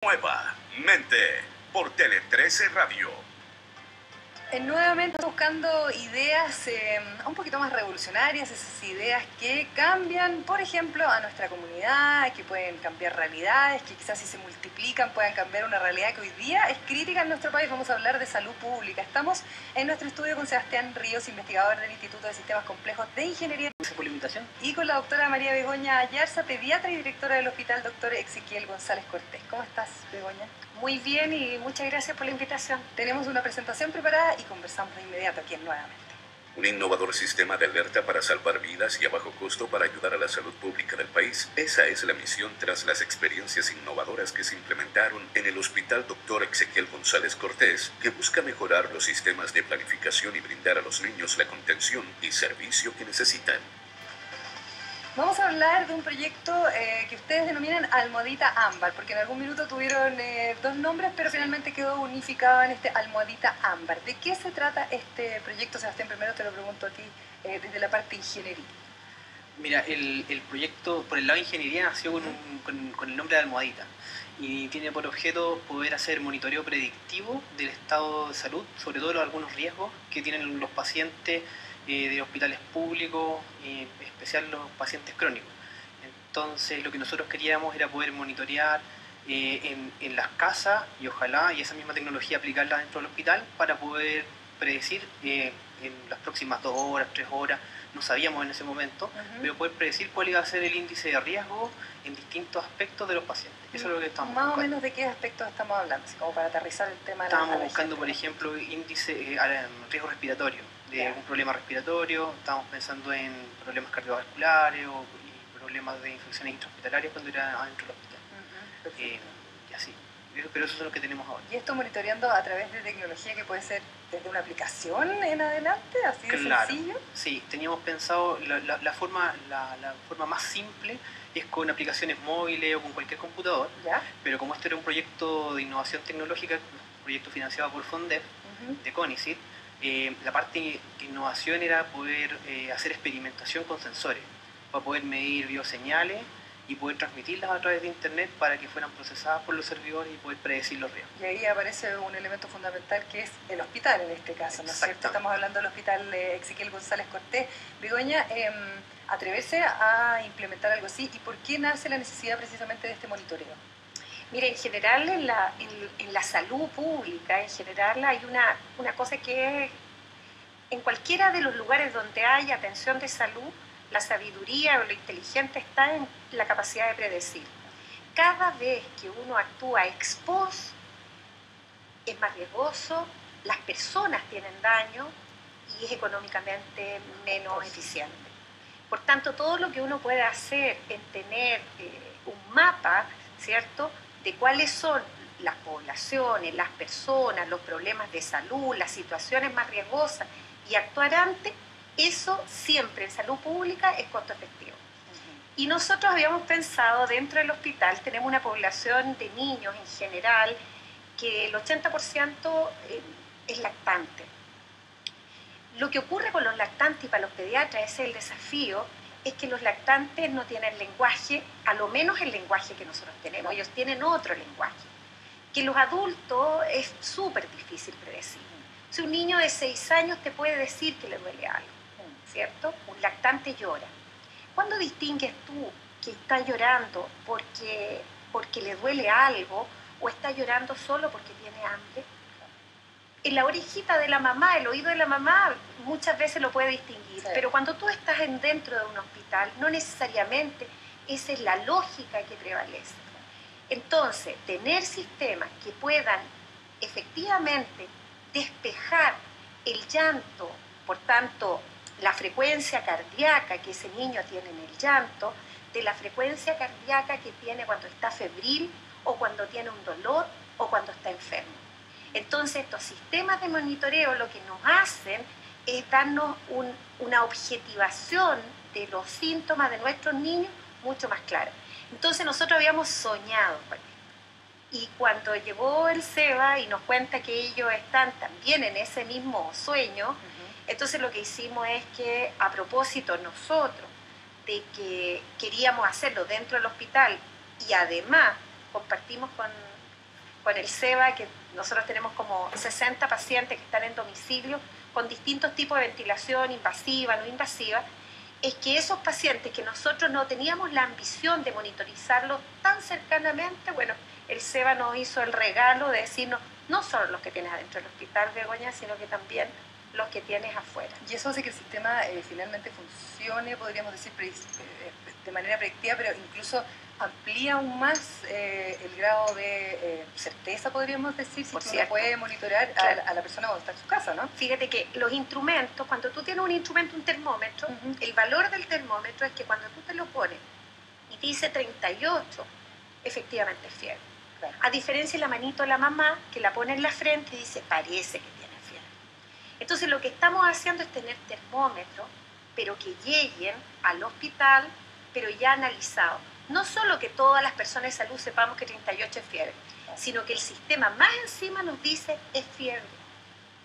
Nuevamente por Tele 13 Radio. Nuevamente buscando ideas un poquito más revolucionarias, esas ideas que cambian, por ejemplo, a nuestra comunidad, que pueden cambiar realidades, que quizás si se multiplican puedan cambiar una realidad que hoy día es crítica en nuestro país. Vamos a hablar de salud pública. Estamos en nuestro estudio con Sebastián Ríos, investigador del Instituto de Sistemas Complejos de Ingeniería, por la invitación, y con la doctora María Begoña Ayarza, pediatra y directora del Hospital Dr. Ezequiel González Cortés. ¿Cómo estás, Begoña? Muy bien y muchas gracias por la invitación. Tenemos una presentación preparada y conversamos de inmediato aquí en Nuevamente. Un innovador sistema de alerta para salvar vidas y a bajo costo para ayudar a la salud pública del país. Esa es la misión tras las experiencias innovadoras que se implementaron en el Hospital Dr. Ezequiel González Cortés, que busca mejorar los sistemas de planificación y brindar a los niños la contención y servicio que necesitan. Vamos a hablar de un proyecto que ustedes denominan Almohadita Ámbar, porque en algún minuto tuvieron dos nombres, pero finalmente quedó unificado en este Almohadita Ámbar. ¿De qué se trata este proyecto, Sebastián? Primero te lo pregunto a ti, desde la parte de ingeniería. Mira, el proyecto por el lado de ingeniería nació con el nombre de Almohadita y tiene por objeto poder hacer monitoreo predictivo del estado de salud, sobre todo algunos riesgos que tienen los pacientes de hospitales públicos, en especial los pacientes crónicos. Entonces lo que nosotros queríamos era poder monitorear en las casas y ojalá y esa misma tecnología aplicarla dentro del hospital para poder predecir en las próximas 2 horas, 3 horas, no sabíamos en ese momento, pero poder predecir cuál iba a ser el índice de riesgo en distintos aspectos de los pacientes. Eso es lo que estamos buscando. Más o menos de qué aspectos estamos hablando, así como para aterrizar el tema. Estábamos buscando, por ejemplo, índice riesgo respiratorio, de algún problema respiratorio, estábamos pensando en problemas cardiovasculares y problemas de infecciones intrahospitalarias cuando era adentro del hospital. Y así. Pero eso es lo que tenemos ahora. ¿Y esto monitoreando a través de tecnología que puede ser desde una aplicación en adelante, así de sencillo? Sí, teníamos pensado, la forma más simple es con aplicaciones móviles o con cualquier computador, ¿ya? Pero como este era un proyecto de innovación tecnológica, un proyecto financiado por FONDEP, de CONICYT, la parte de innovación era poder hacer experimentación con sensores, para poder medir bioseñales y poder transmitirlas a través de internet para que fueran procesadas por los servidores y poder predecir los riesgos. Y ahí aparece un elemento fundamental que es el hospital en este caso, ¿no es cierto? Estamos hablando del Hospital Ezequiel González Cortés. Begoña, atreverse a implementar algo así, ¿y por qué nace la necesidad precisamente de este monitoreo? Mira, en general en la salud pública, en general hay una cosa que es, en cualquiera de los lugares donde hay atención de salud, la sabiduría o lo inteligente está en la capacidad de predecir. Cada vez que uno actúa ex post, es más riesgoso, las personas tienen daño y es económicamente menos eficiente. Por tanto, todo lo que uno puede hacer en tener un mapa, ¿cierto?, de cuáles son las poblaciones, las personas, los problemas de salud, las situaciones más riesgosas y actuar antes, eso siempre en salud pública es costo efectivo. Y nosotros habíamos pensado, dentro del hospital tenemos una población de niños en general que el 80% es lactante. Lo que ocurre con los lactantes y para los pediatras, ese es el desafío, es que los lactantes no tienen lenguaje, a lo menos el lenguaje que nosotros tenemos, ellos tienen otro lenguaje, que los adultos es súper difícil predecir. Si un niño de 6 años te puede decir que le duele algo, ¿cierto? Un lactante llora. ¿Cuándo distingues tú que está llorando porque le duele algo o está llorando solo porque tiene hambre? En la orejita de la mamá, el oído de la mamá, muchas veces lo puede distinguir, pero cuando tú estás dentro de un hospital, no necesariamente esa es la lógica que prevalece. Entonces, tener sistemas que puedan efectivamente despejar el llanto, por tanto, la frecuencia cardíaca que ese niño tiene en el llanto, de la frecuencia cardíaca que tiene cuando está febril o cuando tiene un dolor o cuando está enfermo. Entonces, estos sistemas de monitoreo lo que nos hacen es darnos una objetivación de los síntomas de nuestros niños mucho más clara. Entonces, nosotros habíamos soñado con esto. Y cuando llegó el SEBA y nos cuenta que ellos están también en ese mismo sueño, entonces lo que hicimos es que, a propósito nosotros, de que queríamos hacerlo dentro del hospital y además compartimos con con el SEBA, que nosotros tenemos como 60 pacientes que están en domicilio con distintos tipos de ventilación, invasiva, no invasiva, es que esos pacientes que nosotros no teníamos la ambición de monitorizarlos tan cercanamente, bueno, el SEBA nos hizo el regalo de decirnos no solo los que tienes adentro del hospital, Begoña, sino que también los que tienes afuera. Y eso hace que el sistema finalmente funcione, podríamos decir, de manera predictiva, pero incluso amplía aún más el grado de certeza, podríamos decir, si uno puede monitorear a la persona cuando está en su casa, ¿no? Fíjate que los instrumentos, cuando tú tienes un instrumento, un termómetro, el valor del termómetro es que cuando tú te lo pones y dice 38, efectivamente es fiebre. Claro. A diferencia de la manito de la mamá, que la pone en la frente y dice, parece que tiene fiebre. Entonces lo que estamos haciendo es tener termómetros, pero que lleguen al hospital, pero ya analizados. No solo que todas las personas de salud sepamos que 38 es fiebre, sino que el sistema más encima nos dice es fiebre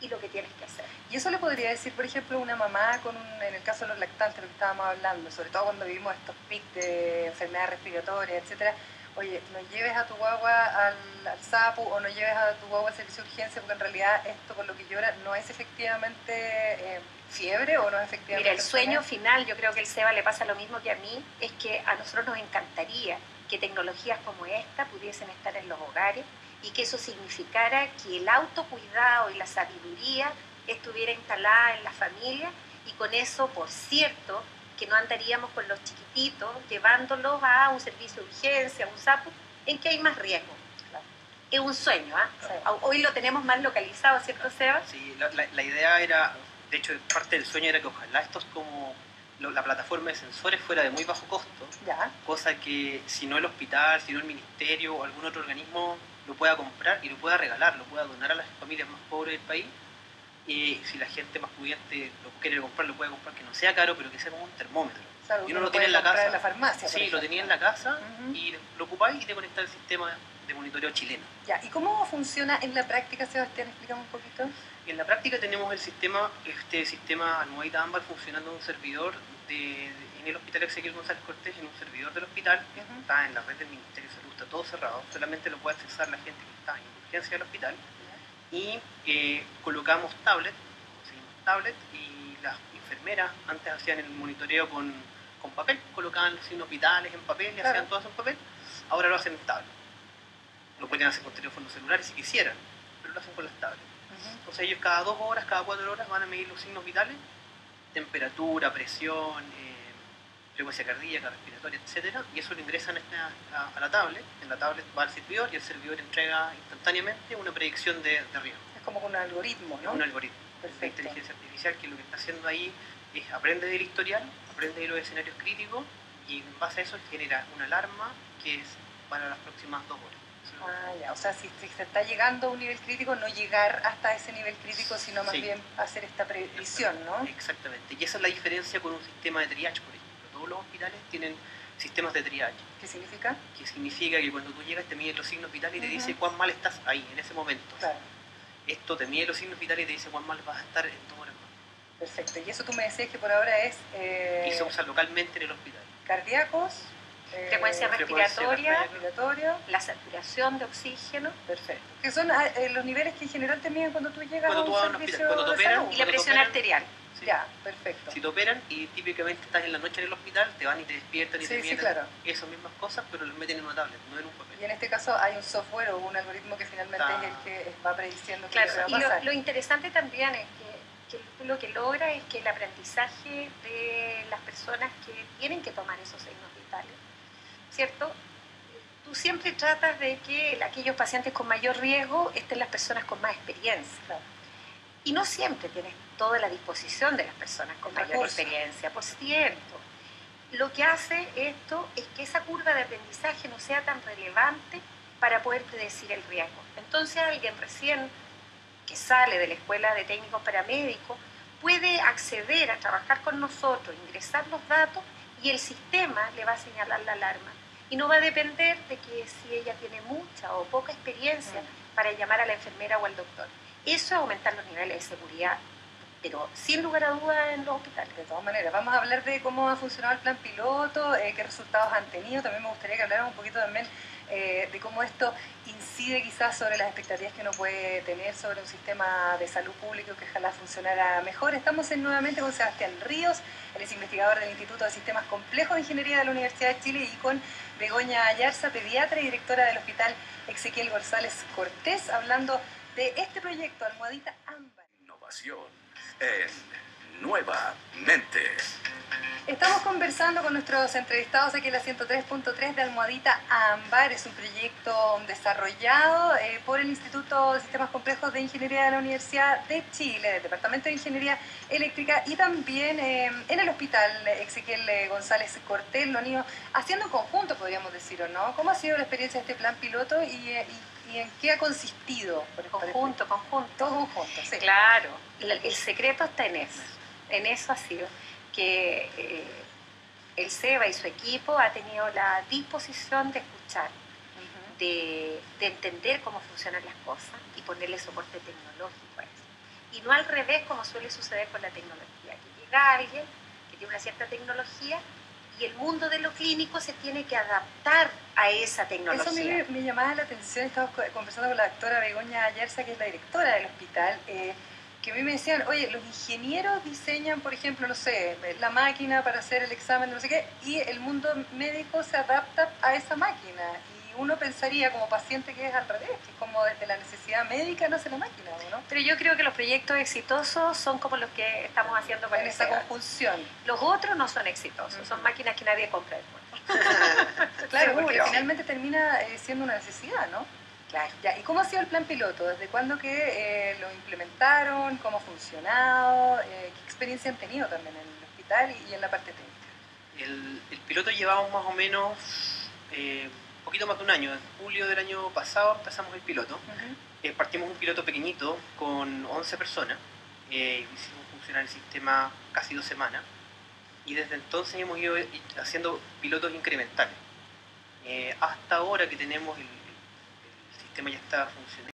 y lo que tienes que hacer. Y eso le podría decir, por ejemplo, una mamá en el caso de los lactantes, lo que estábamos hablando, sobre todo cuando vivimos estos picos de enfermedades respiratorias, etcétera. Oye, no lleves a tu guagua al SAPU o no lleves a tu guagua al servicio de urgencia porque en realidad esto por lo que llora no es efectivamente fiebre o no es efectivamente... Mira, el sueño final, yo creo que al SEBA le pasa lo mismo que a mí, es que a nosotros nos encantaría que tecnologías como esta pudiesen estar en los hogares y que eso significara que el autocuidado y la sabiduría estuviera instalada en la familia y con eso, por cierto, que no andaríamos con los chiquititos llevándolos a un servicio de urgencia, a un SAPU, en que hay más riesgo. Claro. Es un sueño, ¿ah? Sí. Hoy lo tenemos más localizado, ¿cierto, Seba? Sí, la idea era, de hecho, parte del sueño era que ojalá estos como la plataforma de sensores fuera de muy bajo costo, ya. Cosa que si no el hospital, si no el ministerio o algún otro organismo lo pueda comprar y lo pueda regalar, lo pueda donar a las familias más pobres del país. Y si la gente más pudiente lo quiere comprar, lo puede comprar, que no sea caro, pero que sea como un termómetro. Claro, y uno lo tiene en la casa. En la farmacia, sí, lo tenía en la casa y lo ocupáis y te conectáis al sistema de monitoreo chileno. Ya, ¿y cómo funciona en la práctica, Sebastián? Explícame un poquito. En la práctica tenemos este sistema Almohadita Ámbar funcionando en un servidor en el Hospital Exequiel González Cortés, en un servidor del hospital, que está en la red del Ministerio de Salud, está todo cerrado, solamente lo puede accesar la gente que está en urgencia del hospital. Y colocamos tablet y las enfermeras antes hacían el monitoreo con papel, colocaban los signos vitales en papel y hacían todo eso en papel, ahora lo hacen en tablet. Lo podrían hacer con teléfonos celulares si quisieran, pero lo hacen con las tablets. Entonces ellos cada 2 horas, cada 4 horas van a medir los signos vitales, temperatura, presión, frecuencia cardíaca, respiratoria, etc. Y eso lo ingresan a la tablet. En la tablet va al servidor y el servidor entrega instantáneamente una predicción de riesgo. Es como un algoritmo, ¿no? Es un algoritmo. Perfecto. La inteligencia artificial que lo que está haciendo ahí es aprende del historial, aprende de los escenarios críticos y en base a eso genera una alarma que es para las próximas 2 horas. Ya. O sea, si se está llegando a un nivel crítico, no llegar hasta ese nivel crítico, sino más bien hacer esta previsión, ¿no? Exactamente. Y esa es la diferencia con un sistema de triage, por ejemplo. Todos los hospitales tienen sistemas de triage. ¿Qué significa? Que significa que cuando tú llegas te mide los signos vitales y te dice cuán mal estás ahí, en ese momento. Claro. Esto te mide los signos vitales y te dice cuán mal vas a estar en 2 horas más. Perfecto. Y eso tú me decías que por ahora es... Y se usa localmente en el hospital. Cardíacos... frecuencia respiratoria, la saturación de oxígeno. Perfecto. Que son los niveles que en general te miden cuando tú llegas cuando a un servicio cuando te operan, y la presión arterial. Sí. Ya, perfecto. Si te operan y típicamente estás en la noche en el hospital, te van y te despiertan y te miden esas mismas cosas, pero los meten en una tablet, no en un papel. Y en este caso hay un software o un algoritmo que finalmente es el que va prediciendo qué va a pasar. Y lo interesante también es que lo que logra es que el aprendizaje de las personas que tienen que tomar esos signos vitales, ¿cierto? Tú siempre tratas de que aquellos pacientes con mayor riesgo estén las personas con más experiencia. Claro. Y no siempre tienes toda la disposición de las personas con mayor experiencia, por cierto. Lo que hace esto es que esa curva de aprendizaje no sea tan relevante para poder predecir el riesgo. Entonces alguien recién que sale de la escuela de técnicos paramédicos puede acceder a trabajar con nosotros, ingresar los datos y el sistema le va a señalar la alarma. Y no va a depender de que si ella tiene mucha o poca experiencia para llamar a la enfermera o al doctor. Eso es aumentar los niveles de seguridad, pero sin lugar a dudas en los hospitales. De todas maneras, vamos a hablar de cómo ha funcionado el plan piloto, qué resultados han tenido. También me gustaría que habláramos un poquito también de cómo esto incide quizás sobre las expectativas que uno puede tener sobre un sistema de salud público que ojalá funcionara mejor. Estamos nuevamente con Sebastián Ríos, él es investigador del Instituto de Sistemas Complejos de Ingeniería de la Universidad de Chile, y con Begoña Ayarza, pediatra y directora del Hospital Exequiel González Cortés, hablando de este proyecto Almohadita Ámbar. Innovación en Nuevamente. Estamos conversando con nuestros entrevistados aquí en la 103.3 de Almohadita Ámbar. Es un proyecto desarrollado por el Instituto de Sistemas Complejos de Ingeniería de la Universidad de Chile, del Departamento de Ingeniería Eléctrica, y también en el Hospital Exequiel González Cortés, lo han ido haciendo en conjunto, podríamos decir, ¿o no? ¿Cómo ha sido la experiencia de este plan piloto y en qué ha consistido? Conjunto. Todo conjunto, sí. Claro, el secreto está en eso. En eso ha sido que el SEBA y su equipo ha tenido la disposición de escuchar, de entender cómo funcionan las cosas y ponerle soporte tecnológico a eso. Y no al revés, como suele suceder con la tecnología, que llega alguien que tiene una cierta tecnología y el mundo de lo clínico se tiene que adaptar a esa tecnología. Eso me llamaba la atención. Estaba conversando con la doctora Begoña Ayarza, que es la directora del hospital, que a mí me decían, oye, los ingenieros diseñan, por ejemplo, no sé, la máquina para hacer el examen de no sé qué, y el mundo médico se adapta a esa máquina. Y uno pensaría como paciente que es al revés, que es como desde la necesidad médica nace la máquina, ¿no? Pero yo creo que los proyectos exitosos son como los que estamos haciendo con en esa conjunción. Los otros no son exitosos, son máquinas que nadie compra después. Claro, porque finalmente termina siendo una necesidad, ¿no? Claro. Ya, ¿y cómo ha sido el plan piloto? ¿Desde cuándo que lo implementaron? ¿Cómo ha funcionado? ¿Qué experiencia han tenido también en el hospital y en la parte técnica? El piloto llevamos más o menos un poquito más de un año. En julio del año pasado empezamos el piloto. Partimos un piloto pequeñito con 11 personas. Hicimos funcionar el sistema casi 2 semanas. Y desde entonces hemos ido haciendo pilotos incrementales. Hasta ahora que tenemos el sistema ya está funcionando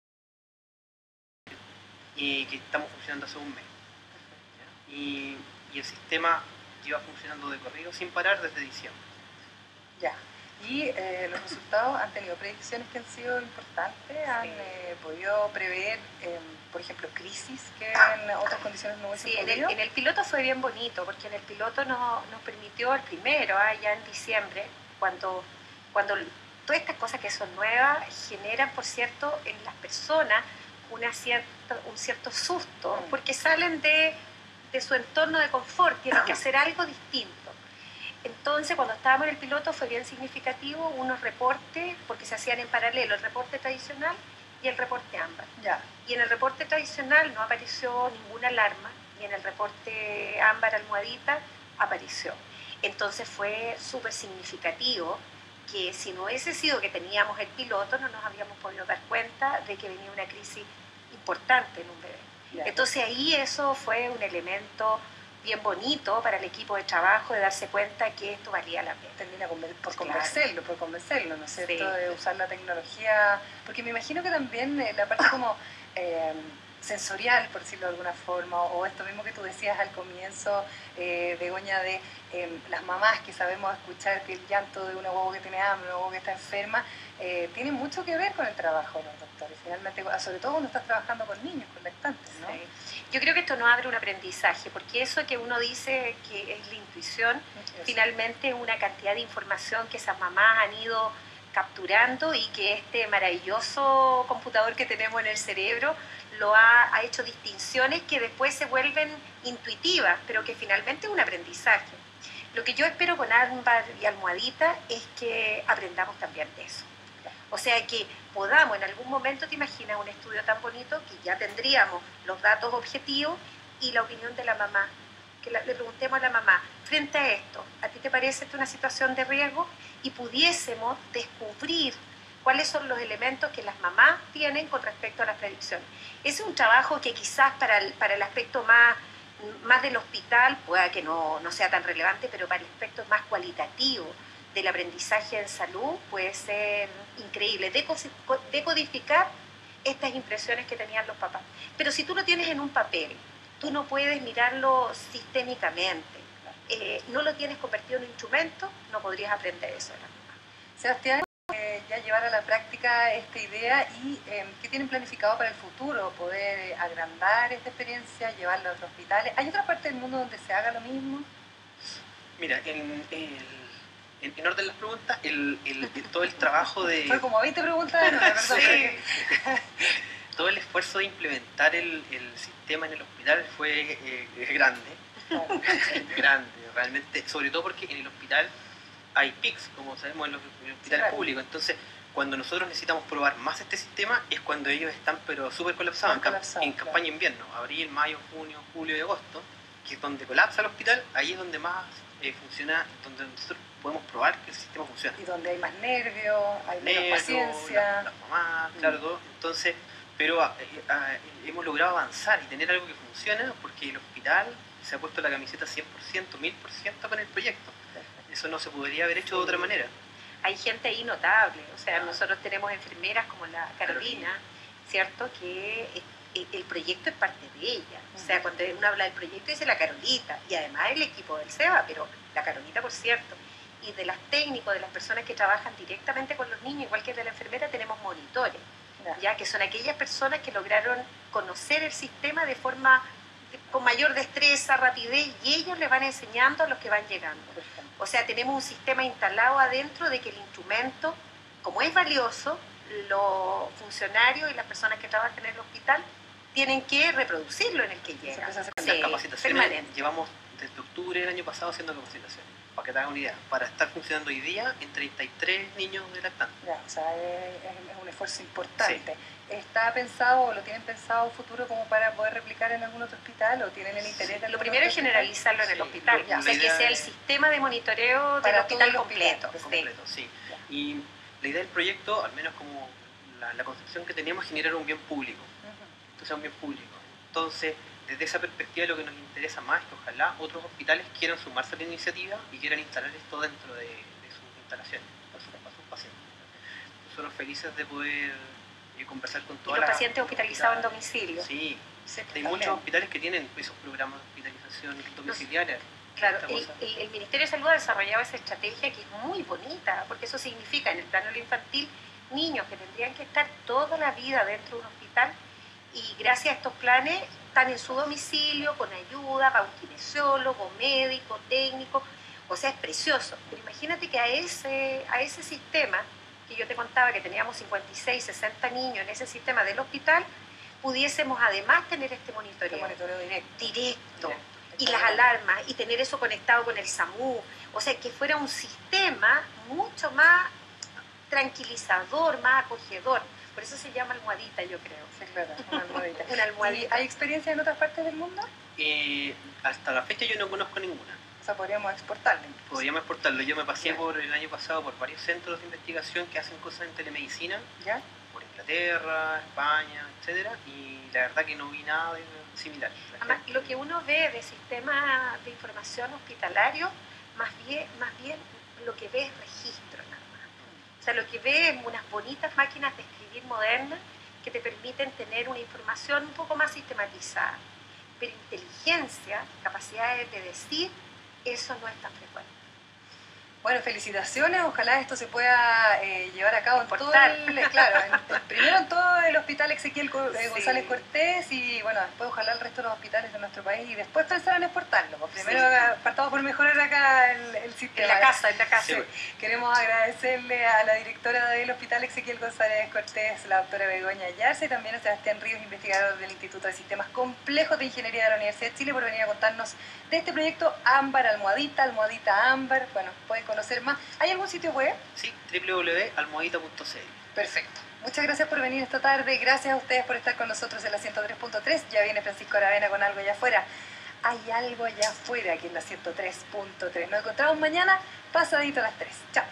y que estamos funcionando hace un mes. Y el sistema lleva funcionando de corrido sin parar desde diciembre. Ya. ¿Y los resultados han tenido predicciones que han sido importantes? ¿Han podido prever, por ejemplo, crisis que en otras condiciones no hubiesen podido? En el piloto fue bien bonito, porque en el piloto nos permitió el primero, ya en diciembre, cuando todas estas cosas que son nuevas generan, por cierto, en las personas un cierto susto, porque salen de su entorno de confort, tienen que hacer algo distinto. Entonces, cuando estábamos en el piloto fue bien significativo unos reportes, porque se hacían en paralelo el reporte tradicional y el reporte ámbar. Ya. Y en el reporte tradicional no apareció ninguna alarma, y en el reporte ámbar almohadita apareció. Entonces fue súper significativo que si no hubiese sido que teníamos el piloto, no nos habíamos podido dar cuenta de que venía una crisis importante en un bebé. Ya. Entonces ahí eso fue un elemento bien bonito para el equipo de trabajo, de darse cuenta que esto valía la pena. Termina por convencerlo, ¿no es cierto? Sí. De usar la tecnología, porque me imagino que también la parte como sensorial, por decirlo de alguna forma, o esto mismo que tú decías al comienzo, Begoña, de las mamás que sabemos escuchar que el llanto de una guagua que tiene hambre, una guagua que está enferma, tiene mucho que ver con el trabajo de los doctores, finalmente, sobre todo cuando estás trabajando con niños, con lactantes, ¿no? Sí. Yo creo que esto nos abre un aprendizaje, porque eso que uno dice que es la intuición, finalmente es una cantidad de información que esas mamás han ido capturando, y que este maravilloso computador que tenemos en el cerebro lo ha hecho distinciones que después se vuelven intuitivas, pero que finalmente es un aprendizaje. Lo que yo espero con ámbar y almohadita es que aprendamos también de eso. O sea, que podamos en algún momento, te imaginas un estudio tan bonito que ya tendríamos los datos objetivos y la opinión de la mamá, que le preguntemos a la mamá, frente a esto, ¿a ti te parece esto una situación de riesgo? Y pudiésemos descubrir cuáles son los elementos que las mamás tienen con respecto a las predicciones. Ese es un trabajo que quizás para el aspecto más del hospital pueda que no sea tan relevante, pero para el aspecto más cualitativo del aprendizaje en salud puede ser increíble, decodificar estas impresiones que tenían los papás. Pero si tú lo tienes en un papel, tú no puedes mirarlo sistémicamente, no lo tienes convertido en un instrumento, no podrías aprender eso de la mamá. Sebastián, ya llevar a la práctica esta idea y qué tienen planificado para el futuro, poder agrandar esta experiencia, llevarla a otros hospitales. ¿Hay otra parte del mundo donde se haga lo mismo? Mira, en orden a las preguntas, todo el trabajo de... Fue como 20 preguntas, no, perdón. Sí. Todo el esfuerzo de implementar el sistema en el hospital fue grande. Grande, realmente, sobre todo porque en el hospital hay PICs, como sabemos en los hospitales claro. públicos. Entonces, cuando nosotros necesitamos probar más este sistema, es cuando ellos están pero súper colapsados, en campaña de invierno, abril, mayo, junio, julio y agosto, que es donde colapsa el hospital, ahí es donde más funciona, donde nosotros podemos probar que el sistema funciona. Y donde hay más nervios, hay menos paciencia. Las mamás, claro, todo. Entonces, pero hemos logrado avanzar y tener algo que funciona porque el hospital se ha puesto la camiseta 100%, 1000% con el proyecto. Eso no se podría haber hecho de otra manera. Hay gente ahí notable, o sea, nosotros tenemos enfermeras como la Carolina, ¿cierto? Que el proyecto es parte de ella. O sea, cuando uno habla del proyecto dice la Carolita, y además el equipo del SEBA, pero la Carolita, por cierto. Y de las técnicos, de las personas que trabajan directamente con los niños, igual que de la enfermera, tenemos monitores, ya que son aquellas personas que lograron conocer el sistema de forma con mayor destreza, rapidez, y ellos le van enseñando a los que van llegando. O sea, tenemos un sistema instalado adentro de que el instrumento, como es valioso, los funcionarios y las personas que trabajan en el hospital tienen que reproducirlo en el que llega. Las capacitaciones llevamos desde octubre del año pasado haciendo capacitaciones, para que te hagas una idea, para estar funcionando hoy día en 33 niños de lactantes. Ya, o sea, es un esfuerzo importante. Sí. ¿Está pensado o lo tienen pensado futuro como para poder replicar en algún otro hospital o tienen el interés de Lo primero es generalizarlo en el hospital, o sea, que sea el sistema de monitoreo del hospital completo. Sí. Y la idea del proyecto, al menos como la concepción que teníamos, es generar un bien público. Entonces, un bien público. Entonces, desde esa perspectiva, lo que nos interesa más es que ojalá otros hospitales quieran sumarse a la iniciativa y quieran instalar esto dentro de sus instalaciones, para sus pacientes. Nosotros felices de poder conversar con todas las... los pacientes hospitalizados en domicilio. Sí, hay muchos hospitales que tienen esos programas de hospitalización domiciliaria. Claro, el Ministerio de Salud ha desarrollado esa estrategia que es muy bonita, porque eso significa en el plano de lo infantil niños que tendrían que estar toda la vida dentro de un hospital y gracias a estos planes están en su domicilio con ayuda, va un kinesiólogo, médico, técnico, o sea, es precioso. Pero imagínate que a ese sistema que yo te contaba que teníamos 56, 60 niños en ese sistema del hospital, pudiésemos además tener este monitoreo directo. Y las alarmas, y tener eso conectado con el SAMU, o sea, que fuera un sistema mucho más tranquilizador, más acogedor. Por eso se llama almohadita, yo creo. Sí, claro, una almohadita. Una almohadita. ¿Hay experiencia en otras partes del mundo? Hasta la fecha yo no conozco ninguna. O sea, podríamos exportarlo. Podríamos exportarlo. Yo me pasé el año pasado por varios centros de investigación que hacen cosas en telemedicina. ¿Ya? Por Inglaterra, España, etcétera, y la verdad que no vi nada similar. Además, lo que uno ve de sistema de información hospitalario, más bien lo que ve es registro nada más. O sea, lo que ve es unas bonitas máquinas de escribir modernas que te permiten tener una información un poco más sistematizada. Pero inteligencia, capacidades de decir, eso no es tan frecuente. Bueno, felicitaciones, ojalá esto se pueda llevar a cabo primero en todo el hospital Ezequiel González Cortés y bueno, después ojalá el resto de los hospitales de nuestro país y después pensar en exportarlo. Primero partamos por mejorar acá el sistema. En la casa. Sí. Queremos agradecerle a la directora del hospital Ezequiel González Cortés, la doctora Begoña Yarza, y también a Sebastián Ríos, investigador del Instituto de Sistemas Complejos de Ingeniería de la Universidad de Chile, por venir a contarnos de este proyecto Ámbar, almohadita Ámbar. Bueno, pueden conocer más. ¿Hay algún sitio web? Sí, www.almohadita.cl. Perfecto. Muchas gracias por venir esta tarde. Gracias a ustedes por estar con nosotros en la 103.3. Ya viene Francisco Aravena con algo allá afuera. Hay algo allá afuera aquí en la 103.3. Nos encontramos mañana pasadito a las 3. Chao.